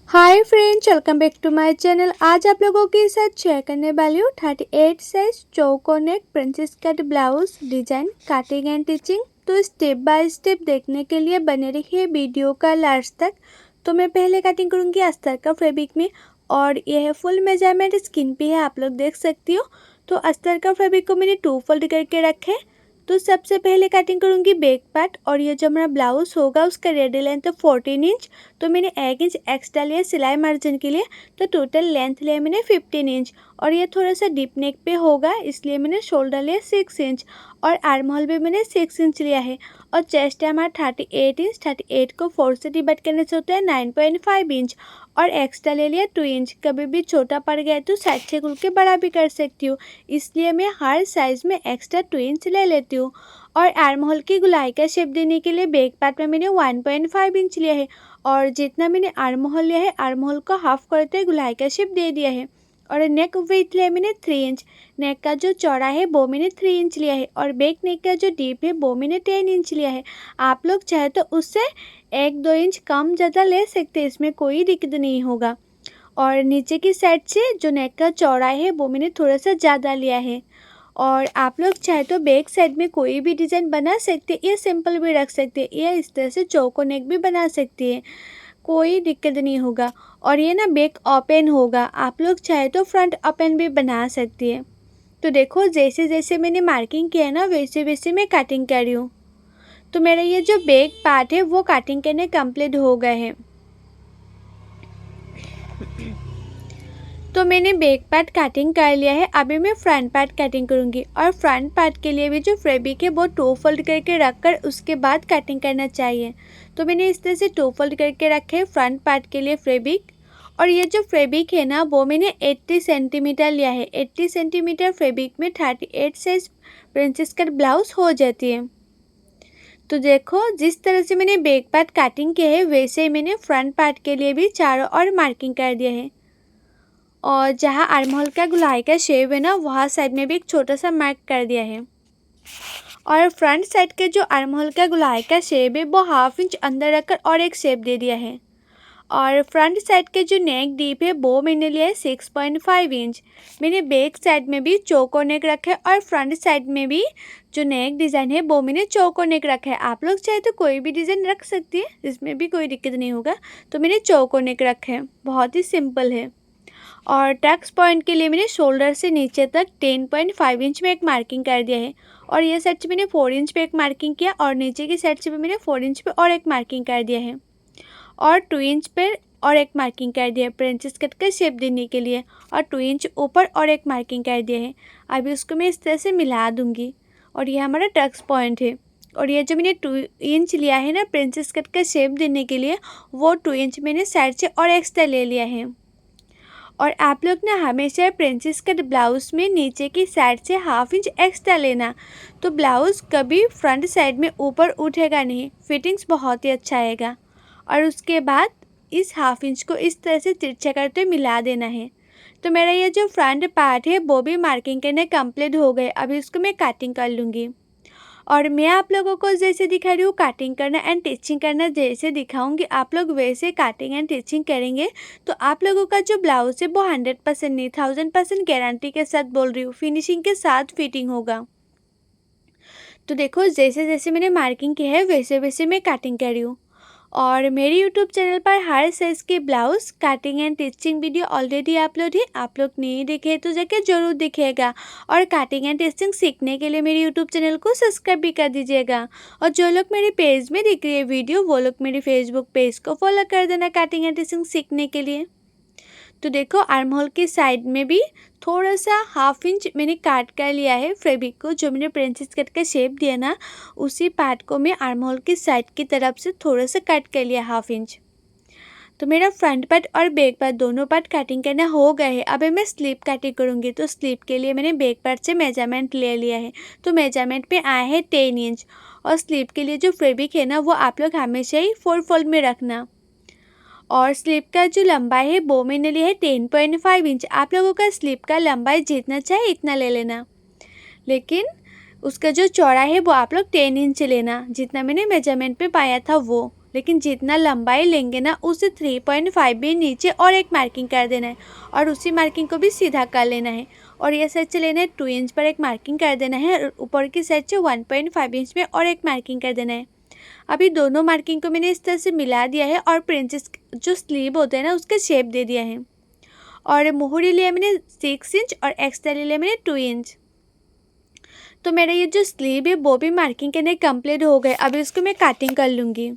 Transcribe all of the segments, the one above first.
Hi friends, welcome back to my channel. आज आप लोगों के साथ शेयर करने वाली हूँ 38 size choco neck princess cut blouse design cutting and teaching. तो स्टेप बाय स्टेप देखने के लिए बने रहिए वीडियो का लास्ट तक। तो मैं पहले कटिंग करूँगी अस्तर का फैब्रिक में, और यह फुल मेजरमेंट स्किन पे है, आप लोग देख सकती हो। तो अस्तर का फैब्रिक को मैंने 2 फोल्ड करके रखे। तो सबसे पहले कटिंग करूँगी बैक पार्ट, और ये जो हमारा ब्लाउज होगा उसका रेडी लेंथ 14 इंच। तो मैंने 1 इंच एक्स्ट्रा लिया सिलाई मार्जिन के लिए, तो टोटल लेंथ लिया मैंने 15 इंच। और ये थोड़ा सा डीप नेक पे होगा, इसलिए मैंने शोल्डर लिया 6 इंच, और आर्म होल भी मैंने 6 इंच लिया है। और चेस्ट है हमारा 38 इंच। 38 को 4 से डिवाइड करने से होता है 9.5 इंच, और एक्स्ट्रा ले लिया 2 इंच। कभी भी छोटा पड़ गया तो साइड से खुल के बड़ा भी कर सकती हूँ, इसलिए मैं हर साइज़ में एक्स्ट्रा 2 इंच ले लेती हूँ। और आर्म होल की गुलाई का शेप देने के लिए बैक पार्ट में मैंने 1.5 इंच लिया है, और जितना मैंने आर्म होल लिया है आर्म होल को हाफ करते गुलाई का शेप दे दिया है। और नेक विड्थ लिया मैंने 3 इंच। नेक का जो चौड़ा है वो मैंने 3 इंच लिया है, और बैक नेक का जो डीप है वो मैंने 10 इंच लिया है। आप लोग चाहे तो उससे 1-2 इंच कम ज़्यादा ले सकते हैं, इसमें कोई दिक्कत नहीं होगा। और नीचे की साइड से जो नेक का चौड़ा है वो मैंने थोड़ा सा ज़्यादा लिया है। और आप लोग चाहे तो बैक साइड में कोई भी डिज़ाइन बना सकते हैं, या सिंपल भी रख सकते हैं, या इस तरह से चौको नेक भी बना सकती है, कोई दिक्कत नहीं होगा। और ये ना बैक ओपन होगा, आप लोग चाहे तो फ्रंट ओपन भी बना सकती है। तो देखो जैसे जैसे मैंने मार्किंग किया है ना, वैसे वैसे मैं कटिंग कर रही हूँ। तो मेरा ये जो बैक पार्ट है वो कटिंग करने कंप्लीट हो गए हैं। तो मैंने बैक पार्ट कटिंग कर लिया है, अभी मैं फ्रंट पार्ट कटिंग करूँगी। और फ्रंट पार्ट के लिए भी जो फैब्रिक है वो 2 फोल्ड करके रखकर उसके बाद कटिंग करना चाहिए। तो मैंने इस तरह से 2 फोल्ड करके रखे फ्रंट पार्ट के लिए फैब्रिक। और ये जो फैब्रिक है ना वो मैंने 80 सेंटीमीटर लिया है। 80 सेंटीमीटर फैब्रिक में 38 साइज प्रिंसेस कट ब्लाउज हो जाती है। तो देखो जिस तरह से मैंने बैक पार्ट कटिंग किया है वैसे ही मैंने फ्रंट पार्ट के लिए भी चारों ओर मार्किंग कर दिया है। और जहाँ आर्म होल का गुलाई का शेप है ना, वहाँ साइड में भी एक छोटा सा मार्क कर दिया है। और फ्रंट साइड के जो आर्म होल का गुलाई का शेप है वो 1/2 इंच अंदर रखकर और एक शेप दे दिया है। और फ्रंट साइड के जो नेक डीप है वो मैंने लिया है 6.5 इंच। मैंने बैक साइड में भी चौको नेक रखा है, और फ्रंट साइड में भी जो नेक डिज़ाइन है वो मैंने चौको नेक रखा है। आप लोग चाहे तो कोई भी डिज़ाइन रख सकती है, इसमें भी कोई दिक्कत नहीं होगा। तो मैंने चौको नेक रखा है, बहुत ही सिंपल है। और टक्स पॉइंट के लिए मैंने शोल्डर से नीचे तक 10.5 इंच में एक मार्किंग कर दिया है। और ये साइड से मैंने 4 इंच पे एक मार्किंग किया, और नीचे की साइड से भी मैंने 4 इंच पे और एक मार्किंग कर दिया है। और 2 इंच पे और एक मार्किंग कर दिया है प्रिंसेस कट का शेप देने के लिए, और 2 इंच ऊपर और एक मार्किंग कर दिया है। अभी उसको मैं इस तरह से मिला दूँगी। और ये हमारा टक्स पॉइंट है। और ये जो मैंने 2 इंच लिया है ना प्रिंसेस कट का शेप देने के लिए, वो 2 इंच मैंने साइड से और एक्स्ट्रा ले लिया है। और आप लोग ना हमेशा प्रिंसेस कट ब्लाउज़ में नीचे की साइड से 1/2 इंच एक्स्ट्रा लेना, तो ब्लाउज़ कभी फ्रंट साइड में ऊपर उठेगा नहीं, फिटिंग्स बहुत ही अच्छा आएगा। और उसके बाद इस 1/2 इंच को इस तरह से तिरछा करते मिला देना है। तो मेरा ये जो फ्रंट पार्ट है वो भी मार्किंग करने कंप्लीट हो गए, अभी इसको मैं कटिंग कर लूँगी। और मैं आप लोगों को जैसे दिखा रही हूँ कटिंग करना एंड टिचिंग करना, जैसे दिखाऊंगी आप लोग वैसे कटिंग एंड टिचिंग करेंगे, तो आप लोगों का जो ब्लाउज है वो 100% नहीं 1000% गारंटी के साथ बोल रही हूँ, फिनिशिंग के साथ फिटिंग होगा। तो देखो जैसे जैसे मैंने मार्किंग की है वैसे वैसे मैं कटिंग कर रही हूँ। और मेरे यूट्यूब चैनल पर हर साइज़ के blouse cutting and teaching video already upload है, आप लोग नहीं देखे तो जाके ज़रूर देखिएगा। और कटिंग एंड टिचिंग सीखने के लिए मेरे यूट्यूब चैनल को सब्सक्राइब भी कर दीजिएगा। और जो लोग मेरे पेज में देख रहे हैं वीडियो, वो लोग मेरे फेसबुक पेज को फॉलो कर देना कटिंग एंड टिचिंग सीखने के लिए। तो देखो आर्म होल की साइड में भी थोड़ा सा 1/2 इंच मैंने काट कर लिया है फैब्रिक को, जो मैंने प्रिंसेस कट का शेप दिया ना, उसी पार्ट को मैं आर्म होल की साइड की तरफ से थोड़ा सा कट कर लिया 1/2 इंच। तो मेरा फ्रंट पार्ट और बैक पार्ट दोनों पार्ट कटिंग करना हो गए है। अभी मैं स्लीप कटिंग करूँगी, तो स्लीप के लिए मैंने बैक पार्ट से मेजरमेंट ले लिया है। तो मेजरमेंट पे आया है 10 इंच। और स्लीप के लिए जो फैब्रिक है ना वो आप लोग हमेशा ही 4 फोल्ड में रखना। और स्लीप का जो लंबाई है वो मैंने लिया है 10.5 इंच। आप लोगों का स्लीप का लंबाई जितना चाहे इतना ले लेना, लेकिन उसका जो चौड़ा है वो आप लोग 10 इंच लेना, जितना मैंने मेजरमेंट पे पाया था वो। लेकिन जितना लंबाई लेंगे ना उससे 3.5 भी नीचे और एक मार्किंग कर देना है और उसी मार्किंग को भी सीधा कर लेना है। और ये साइड से लेना है 2 इंच पर एक मार्किंग कर देना है और ऊपर की साइड से 1.5 इंच में और एक मार्किंग कर देना है। अभी दोनों मार्किंग को मैंने इस तरह से मिला दिया है और प्रिंसेस जो स्लीव होते हैं ना उसके शेप दे दिया है। और मोहरी लिया मैंने 6 इंच और एक्स्ट्रा लिया मैंने 2 इंच। तो मेरा ये जो स्लीव है वो भी मार्किंग करने कंप्लीट हो गए। अभी इसको मैं कटिंग कर लूँगी।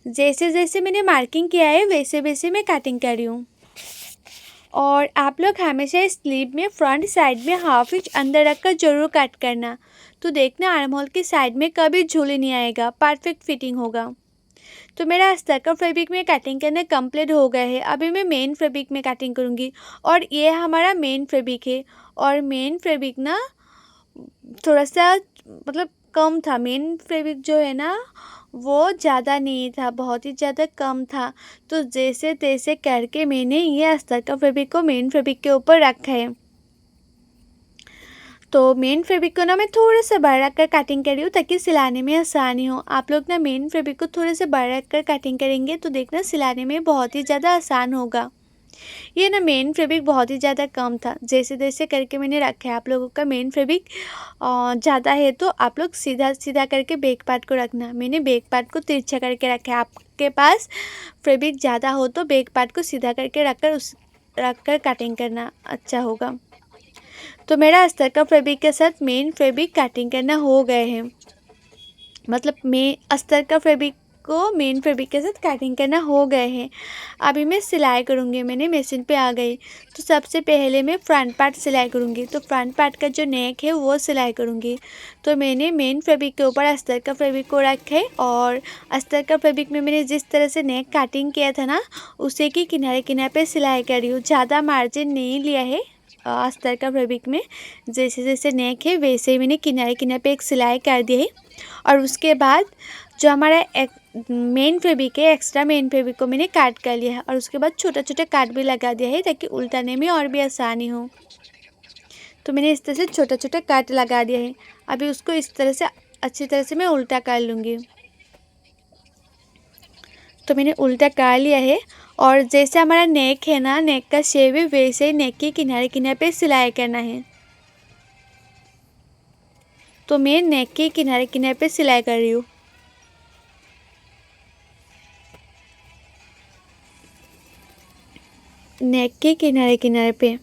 जैसे जैसे मैंने मार्किंग किया है वैसे वैसे मैं कटिंग कर रही हूँ। और आप लोग हमेशा स्लीव में फ्रंट साइड में 1/2 इंच अंदर रखकर ज़रूर कट करना। तो देखना आर्म होल की साइड में कभी झूल नहीं आएगा, परफेक्ट फिटिंग होगा। तो मेरा अस्तर का फैब्रिक में कटिंग करने कंप्लीट हो गया है। अभी मैं मेन फैब्रिक में कटिंग करूँगी और ये हमारा मेन फैब्रिक है। और मेन फैब्रिक ना थोड़ा सा मतलब कम था। मेन फैब्रिक जो है ना वो ज़्यादा नहीं था, बहुत ही ज़्यादा कम था। तो जैसे तैसे करके मैंने ये अस्तर का फैब्रिक को मेन फैब्रिक के ऊपर रखा है। तो मेन फैब्रिक को ना मैं थोड़ा सा बड़ा रख कर कटिंग कर रही हूँ ताकि सिलाने में आसानी हो। आप लोग ना मेन फैब्रिक को थोड़े से बड़ा रख कर कटिंग करेंगे तो देखना सिलाने में बहुत ही ज़्यादा आसान होगा। ये ना मेन फैब्रिक बहुत ही ज़्यादा कम था, जैसे तैसे करके मैंने रखा है। आप लोगों का मेन फैब्रिक ज़्यादा है तो आप लोग सीधा सीधा करके बैक पार्ट को रखना। मैंने बैक पार्ट को तिरछा करके रखा है। आपके पास फैब्रिक ज़्यादा हो तो बैक पार्ट को सीधा करके रखकर कटिंग करना अच्छा होगा। तो मेरा अस्तर का फैब्रिक के साथ मेन फैब्रिक कटिंग करना हो गए हैं। मतलब मैं अस्तर का फैब्रिक को मेन फैब्रिक के साथ कटिंग करना हो गए हैं। अभी मैं सिलाई करूँगी। मैंने मशीन पे आ गई। तो सबसे पहले मैं फ्रंट पार्ट सिलाई करूँगी। तो फ्रंट पार्ट का जो नेक है वो सिलाई करूँगी। तो मैंने मेन फैब्रिक के ऊपर अस्तर का फैब्रिक को रखे और अस्तर का फैब्रिक में मैंने जिस तरह से नेक कटिंग किया था ना उसे की किनारे किनारे पे सिलाई कर रही हूँ। ज़्यादा मार्जिन नहीं लिया है अस्तर का फैब्रिक में। जैसे जैसे नेक है वैसे ही मैंने किनारे किनारे पे एक सिलाई कर दी है। और उसके बाद जो हमारा मेन फैब्रिक है एक्स्ट्रा मेन फैब्रिक को मैंने काट कर लिया है और उसके बाद छोटा छोटा काट भी लगा दिया है ताकि उल्टाने में और भी आसानी हो। तो मैंने इस तरह से छोटा छोटा काट लगा दिया है। अभी उसको इस तरह से अच्छी तरह से मैं उल्टा कर लूँगी। तो मैंने उल्टा कर लिया है और जैसे हमारा नेक है ना, नेक का शेप है वैसे ही नेक के किनारे किनारे पे सिलाई करना है। तो मैं नेक के किनारे किनारे पे सिलाई कर रही हूँ। नेक के किनारे किनारे पे।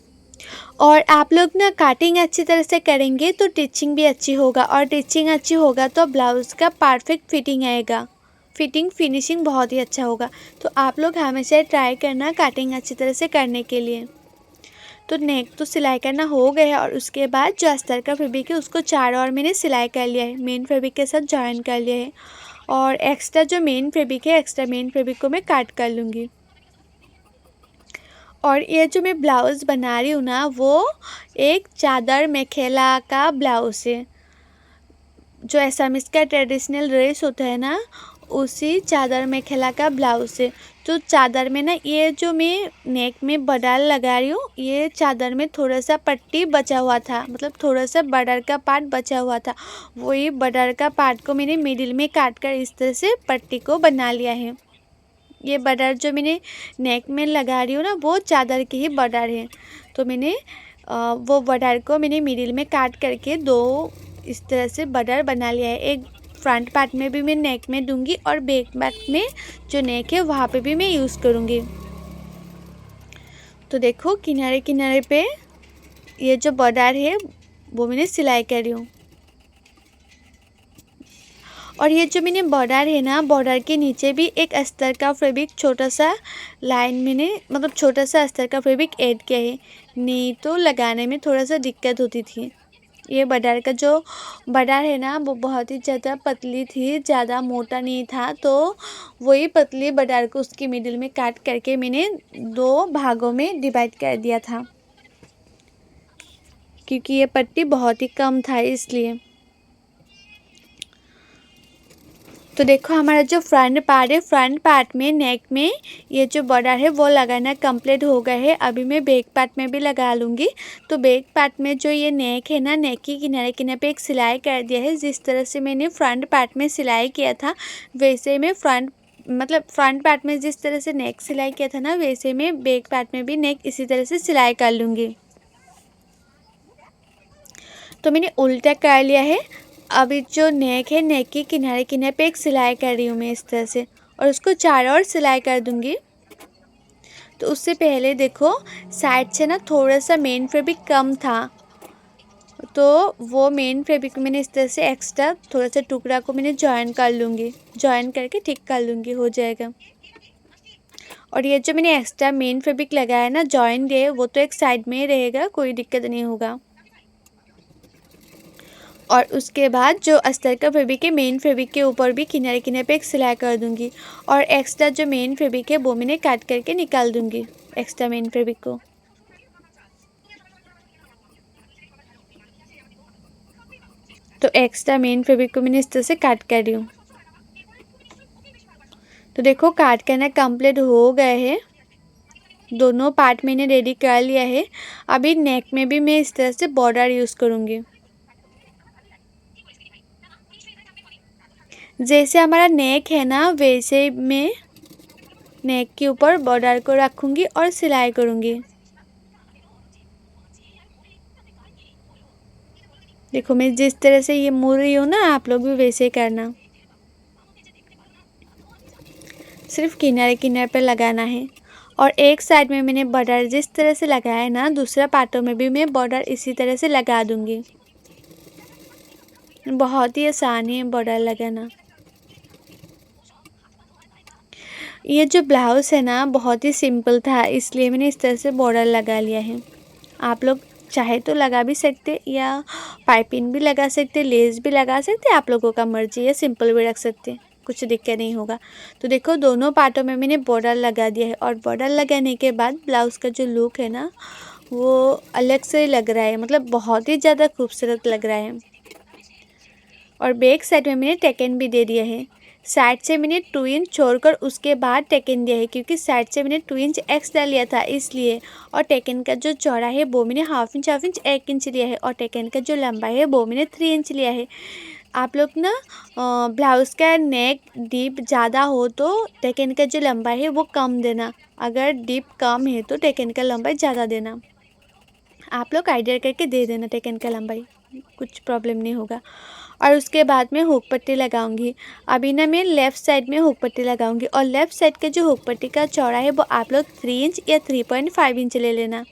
और आप लोग ना कटिंग अच्छी तरह से करेंगे तो टिचिंग भी अच्छी होगा और टिचिंग अच्छी होगा तो ब्लाउज़ का परफेक्ट फिटिंग आएगा। फिटिंग फिनिशिंग बहुत ही अच्छा होगा। तो आप लोग हमेशा ट्राई करना कटिंग अच्छी तरह से करने के लिए। तो नेक तो सिलाई करना हो गया है और उसके बाद जो अस्तर का फैब्रिक है उसको चारों ओर मैंने सिलाई कर लिया है। मेन फैब्रिक के साथ जॉइन कर लिया है और एक्स्ट्रा जो मेन फैब्रिक है एक्स्ट्रा मेन फैब्रिक को मैं काट कर लूँगी। और ये जो मैं ब्लाउज़ बना रही हूँ ना वो एक चादर मेखेला का ब्लाउज़ है। जो असमीज़ का ट्रेडिशनल ड्रेस होता है ना उसी चादर मेखेला का ब्लाउज़ है। तो चादर में ना ये जो मैं नेक में बॉर्डर लगा रही हूँ ये चादर में थोड़ा सा पट्टी बचा हुआ था, मतलब थोड़ा सा बॉर्डर का पार्ट बचा हुआ था। वही बॉर्डर का पार्ट को मैंने मिडिल में काट कर इस तरह से पट्टी को बना लिया है। ये बॉर्डर जो मैंने नेक में लगा रही हूँ ना वो चादर की ही बॉर्डर है। तो मैंने वो बॉर्डर को मैंने मिडिल में काट करके दो इस तरह से बॉर्डर बना लिया है। एक फ्रंट पार्ट में भी मैं नेक में दूंगी और बैक पार्ट में जो नेक है वहाँ पे भी मैं यूज़ करूँगी। तो देखो किनारे किनारे पे ये जो बॉर्डर है वो मैंने सिलाई कर रही हूँ। और ये जो मैंने बॉर्डर है ना बॉर्डर के नीचे भी एक अस्तर का फैब्रिक छोटा सा लाइन मैंने मतलब छोटा सा अस्तर का फैब्रिक ऐड किया है। नहीं तो लगाने में थोड़ा सा दिक्कत होती थी। ये बॉर्डर का जो बॉर्डर है ना वो बहुत ही ज़्यादा पतली थी, ज़्यादा मोटा नहीं था। तो वही पतली बॉर्डर को उसकी मिडिल में काट करके मैंने 2 भागों में डिवाइड कर दिया था क्योंकि ये पट्टी बहुत ही कम था इसलिए। तो देखो हमारा जो फ्रंट पार्ट है फ्रंट पार्ट में नेक में ये जो बॉर्डर है वो लगाना कंप्लीट हो गया है। अभी मैं बैक पार्ट में भी लगा लूँगी। तो बैक पार्ट में जो ये नेक है ना नेक के किनारे किनारे पे एक सिलाई कर दिया है। जिस तरह से मैंने फ्रंट पार्ट में सिलाई किया था वैसे मैं फ्रंट मतलब फ्रंट पार्ट में जिस तरह से नेक सिलाई किया था ना, वैसे में बैक पार्ट में भी नेक इसी तरह से सिलाई कर लूँगी। तो मैंने उल्टा कर लिया है। अभी जो नेक है, नेक के किनारे किनारे पे एक सिलाई कर रही हूँ मैं इस तरह से, और उसको चारों ओर सिलाई कर दूँगी। तो उससे पहले देखो साइड से ना थोड़ा सा मेन फैब्रिक कम था, तो वो मेन फैब्रिक मैंने इस तरह से एक्स्ट्रा थोड़ा सा टुकड़ा को मैंने जॉइन कर लूँगी, जॉइन करके ठीक कर लूँगी, हो जाएगा। और ये जो मैंने एक्स्ट्रा मेन फैब्रिक लगाया है ना, जॉइन है, वो तो एक साइड में ही रहेगा, कोई दिक्कत नहीं होगा। और उसके बाद जो अस्तर का फैब्रिक है, मेन फैब्रिक के ऊपर भी किनारे किनारे पे एक सिलाई कर दूंगी, और एक्स्ट्रा जो मेन फैब्रिक है वो मैंने काट करके निकाल दूंगी, एक्स्ट्रा मेन फैब्रिक को। तो एक्स्ट्रा मेन फैब्रिक को मैंने इस तरह से काट कर रही हूँ। तो देखो काट करना कंप्लीट हो गए हैं, दोनों पार्ट मैंने रेडी कर लिया है। अभी नेक में भी मैं इस तरह से बॉर्डर यूज़ करूँगी। जैसे हमारा नेक है ना, वैसे मैं नेक के ऊपर बॉर्डर को रखूँगी और सिलाई करूँगी। देखो मैं जिस तरह से ये मुड़ रही हूँ ना, आप लोग भी वैसे ही करना। सिर्फ किनारे किनारे पर लगाना है। और एक साइड में मैंने बॉर्डर जिस तरह से लगाया है ना, दूसरा पार्टों में भी मैं बॉर्डर इसी तरह से लगा दूँगी। बहुत ही आसान है बॉर्डर लगाना। ये जो ब्लाउज़ है ना, बहुत ही सिंपल था, इसलिए मैंने इस तरह से बॉर्डर लगा लिया है। आप लोग चाहे तो लगा भी सकते, या पाइपिंग भी लगा सकते, लेस भी लगा सकते, आप लोगों का मर्जी है, सिंपल भी रख सकते, कुछ दिक्कत नहीं होगा। तो देखो दोनों पार्टों में मैंने बॉर्डर लगा दिया है, और बॉर्डर लगाने के बाद ब्लाउज़ का जो लुक है ना, वो अलग से लग रहा है, मतलब बहुत ही ज़्यादा खूबसूरत लग रहा है। और बैक साइड में मैंने टेकन भी दे दिया है। साइड से मैंने 2 इंच छोड़कर उसके बाद टेकन दिया है, क्योंकि साइड से मैंने 2 इंच एक्स्ट्रा लिया था इसलिए। और टेकन का जो चौड़ा है वो मैंने हाफ इंच 1 इंच लिया है, और टेकन का जो लंबाई है वो मैंने 3 इंच लिया है। आप लोग ना ब्लाउज़ का नेक डीप ज़्यादा हो तो टेकन का जो लंबाई है वो कम देना, अगर डीप कम है तो टेकन का लंबाई ज़्यादा देना। आप लोग आइडिया करके दे देना टेकन का लंबाई, कुछ प्रॉब्लम नहीं होगा। और उसके बाद में हुक पट्टी लगाऊंगी। अभी ना मैं लेफ़्ट साइड में हुक पट्टी लगाऊंगी, और लेफ़्ट साइड के जो हुक पट्टी का चौड़ा है वो आप लोग 3 इंच या 3.5 इंच ले लेना।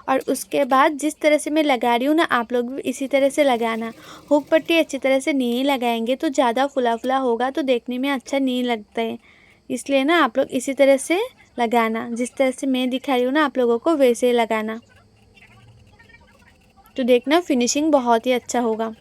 और उसके बाद जिस तरह से मैं लगा रही हूँ ना, आप लोग भी इसी तरह से लगाना। हुक पट्टी अच्छी तरह से नहीं लगाएंगे तो ज़्यादा फुला फुला होगा, तो देखने में अच्छा नहीं लगता है, इसलिए ना आप लोग इसी तरह से लगाना, जिस तरह से मैं दिखा रही हूँ ना आप लोगों को वैसे ही लगाना। तो देखना फिनिशिंग बहुत ही अच्छा होगा।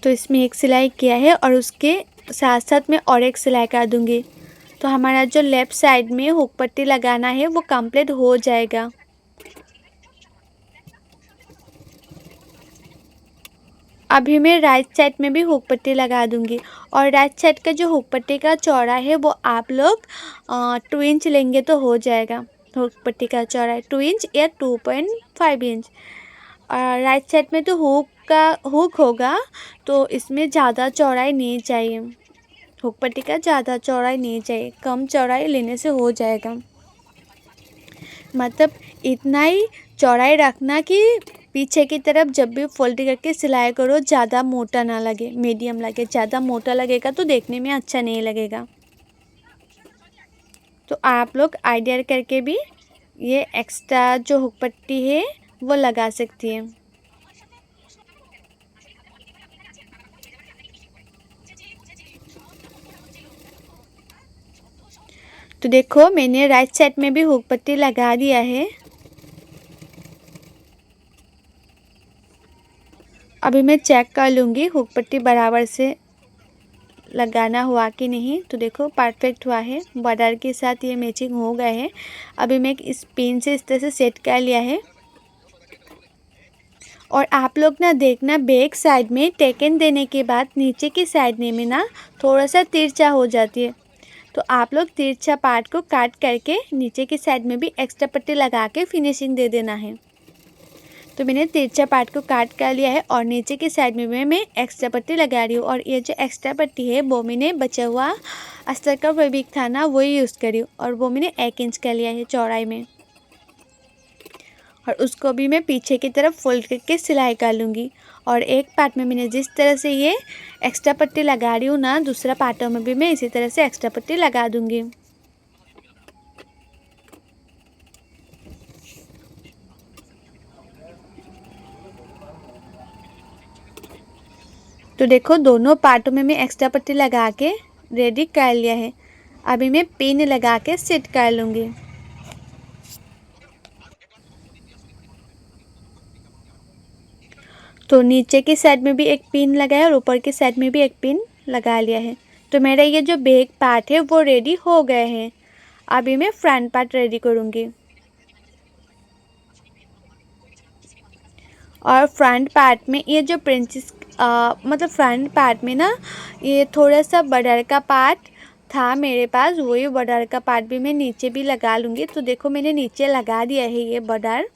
तो इसमें एक सिलाई किया है, और उसके साथ साथ मैं और एक सिलाई कर दूंगी, तो हमारा जो लेफ़्ट साइड में हुक पट्टी लगाना है वो कंप्लीट हो जाएगा। अभी मैं राइट साइड में भी हुक पट्टी लगा दूंगी, और राइट साइड का जो हुक पट्टी का चौड़ा है वो आप लोग 2 इंच लेंगे तो हो जाएगा। हुक पट्टी का चौड़ा है 2 इंच या 2.5 इंच। और राइट साइड में तो हुक होगा, तो इसमें ज़्यादा चौड़ाई नहीं चाहिए, हुक पट्टी का ज़्यादा चौड़ाई नहीं चाहिए, कम चौड़ाई लेने से हो जाएगा। मतलब इतना ही चौड़ाई रखना कि पीछे की तरफ जब भी फोल्ड करके सिलाई करो ज़्यादा मोटा ना लगे, मीडियम लगे। ज़्यादा मोटा लगेगा तो देखने में अच्छा नहीं लगेगा। तो आप लोग आइडिया करके भी ये एक्स्ट्रा जो हुक पट्टी है वो लगा सकती है। तो देखो मैंने राइट साइड में भी हुक पट्टी लगा दिया है। अभी मैं चेक कर लूँगी हुक पट्टी बराबर से लगाना हुआ कि नहीं। तो देखो परफेक्ट हुआ है, बॉर्डर के साथ ये मैचिंग हो गए हैं। अभी मैं इस पिन से इस तरह से सेट कर लिया है। और आप लोग ना देखना बैक साइड में टेकन देने के बाद नीचे की साइड में ना थोड़ा सा तिरछा हो जाती है, तो आप लोग तिरछा पार्ट को काट करके नीचे की साइड में भी एक्स्ट्रा पट्टी लगा के फिनिशिंग दे देना है। तो मैंने तिरछा पार्ट को काट कर लिया है और नीचे की साइड में मैं एक्स्ट्रा पट्टी लगा रही हूँ। और ये जो एक्स्ट्रा पट्टी है वो मैंने बचा हुआ अस्तर का फैब्रिक था ना, वही यूज़ करी हूँ और वो मैंने 1 इंच का लिया है चौड़ाई में। और उसको भी मैं पीछे की तरफ फोल्ड करके सिलाई कर लूँगी। और एक पार्ट में मैंने जिस तरह से ये एक्स्ट्रा पट्टी लगा रही हूँ ना, दूसरा पार्टों में भी मैं इसी तरह से एक्स्ट्रा पट्टी लगा दूँगी। तो देखो दोनों पार्टों में मैं एक्स्ट्रा पट्टी लगा के रेडी कर लिया है। अभी मैं पिन लगा के सेट कर लूँगी। तो नीचे की साइड में भी एक पिन लगाया और ऊपर की साइड में भी एक पिन लगा लिया है। तो मेरा ये जो बैक पार्ट है वो रेडी हो गए हैं। अभी मैं फ्रंट पार्ट रेडी करूँगी। और फ्रंट पार्ट में ये जो प्रिंसेस मतलब फ्रंट पार्ट में ना ये थोड़ा सा बॉर्डर का पार्ट था मेरे पास, वही बॉर्डर का पार्ट भी मैं नीचे भी लगा लूँगी। तो देखो मैंने नीचे लगा दिया है ये बॉर्डर।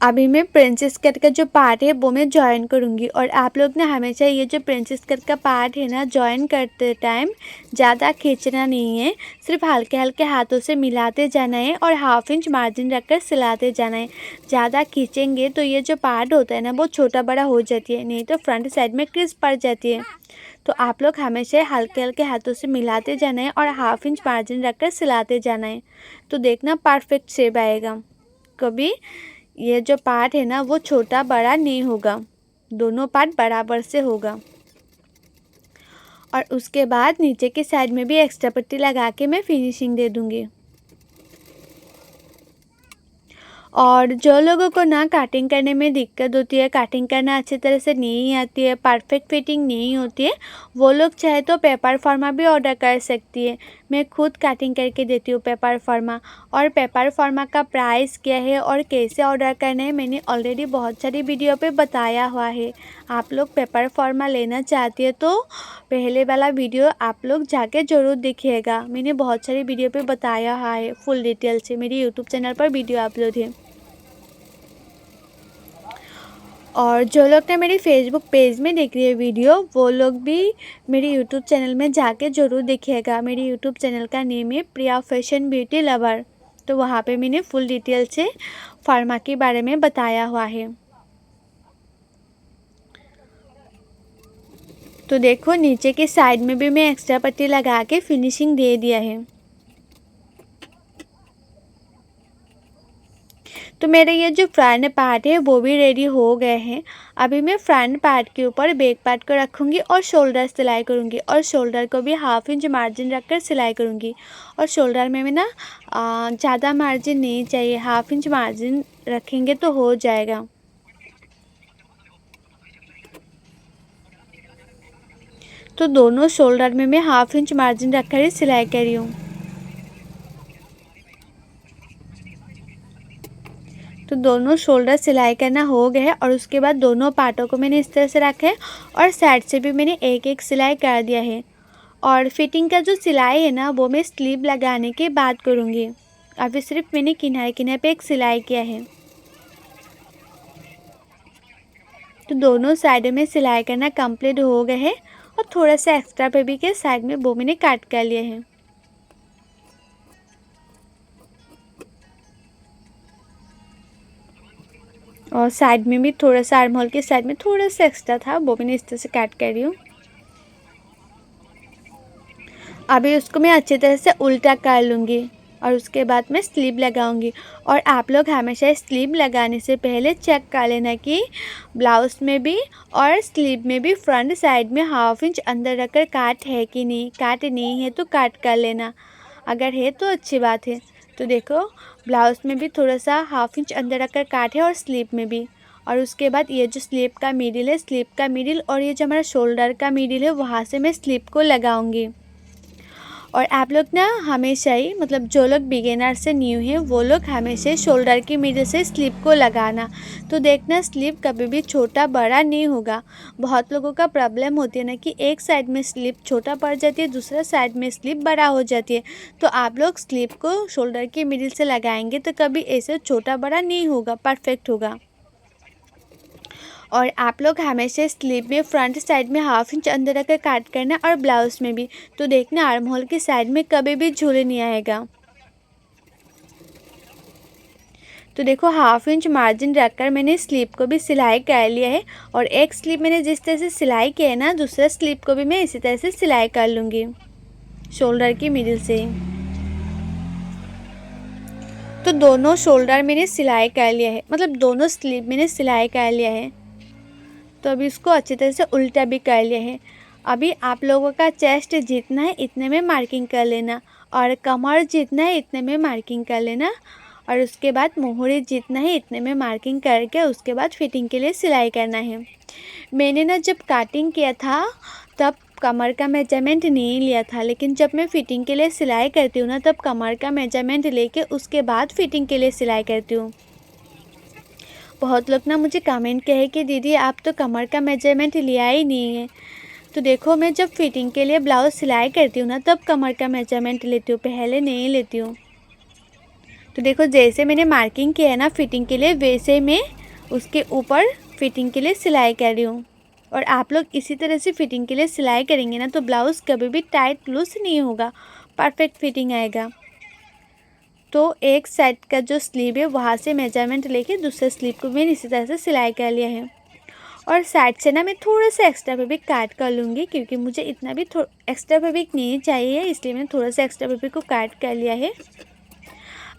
अभी मैं प्रिंसेस कट का जो पार्ट है वो मैं जॉइन करूँगी। और आप लोग ना हमेशा ये जो प्रिंसेस कट का पार्ट है ना, जॉइन करते टाइम ज़्यादा खींचना नहीं है, सिर्फ हल्के हल्के हाथों से मिलाते जाना है और 1/2 इंच मार्जिन रखकर सिलाते जाना है। ज़्यादा खींचेंगे तो ये जो पार्ट होता है ना वो छोटा बड़ा हो जाती है, नहीं तो फ्रंट साइड में क्रिस पड़ जाती है। तो आप लोग हमेशा हल्के हल्के हाथों से मिलाते जाना है और 1/2 इंच मार्जिन रखकर सिलाते जाना है। तो देखना परफेक्ट शेप आएगा। कभी ये जो पार्ट है ना वो छोटा बड़ा नहीं होगा, दोनों पार्ट बराबर से होगा। और उसके बाद नीचे की साइड में भी एक्स्ट्रा पट्टी लगा के मैं फिनिशिंग दे दूँगी। और जो लोगों को ना कटिंग करने में दिक्कत होती है, कटिंग करना अच्छी तरह से नहीं आती है, परफेक्ट फिटिंग नहीं होती है, वो लोग चाहे तो पेपर फॉर्मा भी ऑर्डर कर सकती है। मैं खुद कटिंग करके देती हूँ पेपर फॉर्मा। और पेपर फॉर्मा का प्राइस क्या है और कैसे ऑर्डर करना है मैंने ऑलरेडी बहुत सारी वीडियो पे बताया हुआ है। आप लोग पेपर फॉर्मा लेना चाहती है तो पहले वाला वीडियो आप लोग जाके ज़रूर देखिएगा। मैंने बहुत सारी वीडियो पे बताया हुआ है फुल डिटेल से, मेरी यूट्यूब चैनल पर वीडियो अपलोड है। और जो लोग ना मेरी फेसबुक पेज में देख रही है वीडियो, वो लोग भी मेरी यूट्यूब चैनल में जाके ज़रूर देखिएगा। मेरी यूट्यूब चैनल का नेम है प्रिया फैशन ब्यूटी लवर। तो वहाँ पे मैंने फुल डिटेल से फार्मा के बारे में बताया हुआ है। तो देखो नीचे के साइड में भी मैं एक्स्ट्रा पट्टी लगा के फिनिशिंग दे दिया है। तो मेरे ये जो फ्रंट पार्ट है वो भी रेडी हो गए हैं। अभी मैं फ्रंट पार्ट के ऊपर बैक पार्ट को रखूँगी और शोल्डर सिलाई करूँगी। और शोल्डर को भी 1/2 इंच मार्जिन रखकर सिलाई करूँगी। और शोल्डर में ना ज़्यादा मार्जिन नहीं चाहिए, 1/2 इंच मार्जिन रखेंगे तो हो जाएगा। तो दोनों शोल्डर में मैं 1/2 इंच मार्जिन रखकर ही सिलाई कर रही हूँ। तो दोनों शोल्डर सिलाई करना हो गया है। और उसके बाद दोनों पार्टों को मैंने इस तरह से रखा है और साइड से भी मैंने एक एक सिलाई कर दिया है। और फिटिंग का जो सिलाई है ना वो मैं स्लीव लगाने के बाद करूँगी। अभी सिर्फ मैंने किनारे किनारे पे एक सिलाई किया है। तो दोनों साइड में सिलाई करना कंप्लीट हो गया है। और थोड़ा सा एक्स्ट्रा फैब्रिक के साइड में वो मैंने काट कर लिया है। और साइड में भी थोड़ा सा आर्म होल के साइड में थोड़ा सा एक्स्ट्रा था, वो मैंने इस तरह से काट कर रही हूँ। अभी उसको मैं अच्छी तरह से उल्टा कर लूँगी और उसके बाद मैं स्लीव लगाऊंगी। और आप लोग हमेशा स्लीव लगाने से पहले चेक कर लेना कि ब्लाउज़ में भी और स्लीव में भी फ्रंट साइड में 1/2 इंच अंदर रखकर काट है कि नहीं। काट नहीं है तो काट कर लेना, अगर है तो अच्छी बात है। तो देखो ब्लाउज़ में भी थोड़ा सा 1/2 इंच अंदर रखकर काट है और स्लीव में भी। और उसके बाद ये जो स्लीव का मिडिल है, स्लीव का मिडिल और ये जो हमारा शोल्डर का मिडिल है, वहाँ से मैं स्लीव को लगाऊंगी। और आप लोग ना हमेशा ही मतलब जो लोग बिगिनर से न्यू हैं वो लोग हमेशा शोल्डर की मिडिल से स्लिप को लगाना। तो देखना स्लिप कभी भी छोटा बड़ा नहीं होगा। बहुत लोगों का प्रॉब्लम होती है ना कि एक साइड में स्लिप छोटा पड़ जाती है, दूसरा साइड में स्लिप बड़ा हो जाती है। तो आप लोग स्लिप को शोल्डर की मिडिल से लगाएंगे तो कभी ऐसे छोटा बड़ा नहीं होगा, परफेक्ट होगा। और आप लोग हमेशा स्लीव में फ्रंट साइड में 1/2 इंच अंदर रखकर काट करना और ब्लाउज में भी। तो देखना आर्म होल की साइड में कभी भी झूले नहीं आएगा। तो देखो 1/2 इंच मार्जिन रखकर मैंने स्लीव को भी सिलाई कर लिया है। और एक स्लीव मैंने जिस तरह से सिलाई किया है ना, दूसरा स्लीव को भी मैं इसी तरह से सिलाई कर लूँगी शोल्डर की मिडिल से। तो दोनों शोल्डर मैंने सिलाई कर लिया है, मतलब दोनों स्लीव मैंने सिलाई कर लिया है। तो अभी इसको अच्छी तरह से उल्टा भी कर लिया है। अभी आप लोगों का चेस्ट जितना है इतने में मार्किंग कर लेना, और कमर जितना है इतने में मार्किंग कर लेना, और उसके बाद मोहरी जितना है इतने में मार्किंग करके उसके बाद फिटिंग के लिए सिलाई करना है। मैंने ना जब काटिंग किया था तब कमर का मेजरमेंट नहीं लिया था, लेकिन जब मैं फ़िटिंग के लिए सिलाई करती हूँ ना तब कमर का मेजरमेंट लेके उसके बाद फ़िटिंग के लिए सिलाई करती हूँ। बहुत लोग ना मुझे कमेंट किए कि दीदी आप तो कमर का मेजरमेंट लिया ही नहीं है। तो देखो मैं जब फिटिंग के लिए ब्लाउज़ सिलाई करती हूँ ना तब कमर का मेजरमेंट लेती हूँ, पहले नहीं लेती हूँ। तो देखो जैसे मैंने मार्किंग किया है ना फिटिंग के लिए, वैसे मैं उसके ऊपर फिटिंग के लिए सिलाई कर रही हूँ। और आप लोग इसी तरह से फिटिंग के लिए सिलाई करेंगे ना तो ब्लाउज़ कभी भी टाइट लूज नहीं होगा, परफेक्ट फिटिंग आएगा। तो एक साइड का जो स्लीव है वहाँ से मेजरमेंट लेके दूसरे स्लीव को मैंने इसी तरह से सिलाई कर लिया है। और साइड से ना मैं थोड़ा सा एक्स्ट्रा फैब्रिक काट कर लूँगी, क्योंकि मुझे इतना भी एक्स्ट्रा फैब्रिक नहीं चाहिए, इसलिए मैंने थोड़ा सा एक्स्ट्रा फैब्रिक को काट कर लिया है।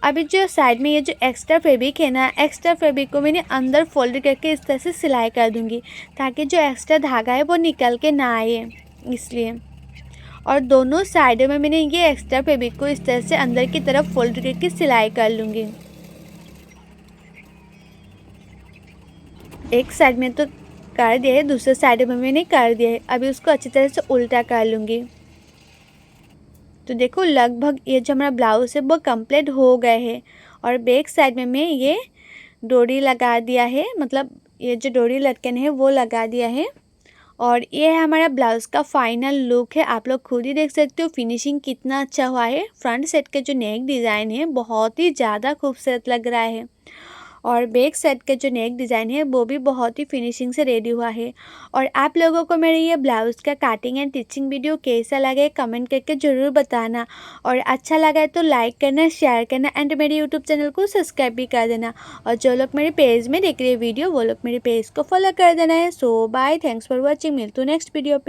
अभी जो साइड में ये जो एक्स्ट्रा फैब्रिक है ना, एक्स्ट्रा फैब्रिक को मैंने अंदर फोल्ड करके इस तरह से सिलाई कर दूँगी, ताकि जो एक्स्ट्रा धागा है वो निकल के ना आए, इसलिए। और दोनों साइडों में मैंने ये एक्स्ट्रा फैब्रिक को इस तरह से अंदर की तरफ फोल्ड करके सिलाई कर लूँगी। एक साइड में तो कर दिया है, दूसरे साइड में मैंने कर दिया है। अभी उसको अच्छी तरह से उल्टा कर लूँगी। तो देखो लगभग ये जो हमारा ब्लाउज़ है वो कंप्लीट हो गए है। और बैक साइड में मैं ये डोरी लगा दिया है, मतलब ये जो डोरी लटकन है वो लगा दिया है। और ये है हमारा ब्लाउज़ का फाइनल लुक है। आप लोग खुद ही देख सकते हो फिनिशिंग कितना अच्छा हुआ है। फ्रंट सेट का जो नेक डिज़ाइन है बहुत ही ज़्यादा खूबसूरत लग रहा है, और बैक साइड का जो नेक डिज़ाइन है वो भी बहुत ही फिनिशिंग से रेडी हुआ है। और आप लोगों को मेरे ये ब्लाउज़ का कटिंग एंड टिचिंग वीडियो कैसा लगे कमेंट करके ज़रूर बताना, और अच्छा लगा है तो लाइक करना, शेयर करना एंड मेरे यूट्यूब चैनल को सब्सक्राइब भी कर देना। और जो लोग मेरे पेज में देख रहे हैं वीडियो वो लोग मेरे पेज को फॉलो कर देना है। सो बाय, थैंक्स फॉर वॉचिंग, मिलते हैं नेक्स्ट वीडियो पे।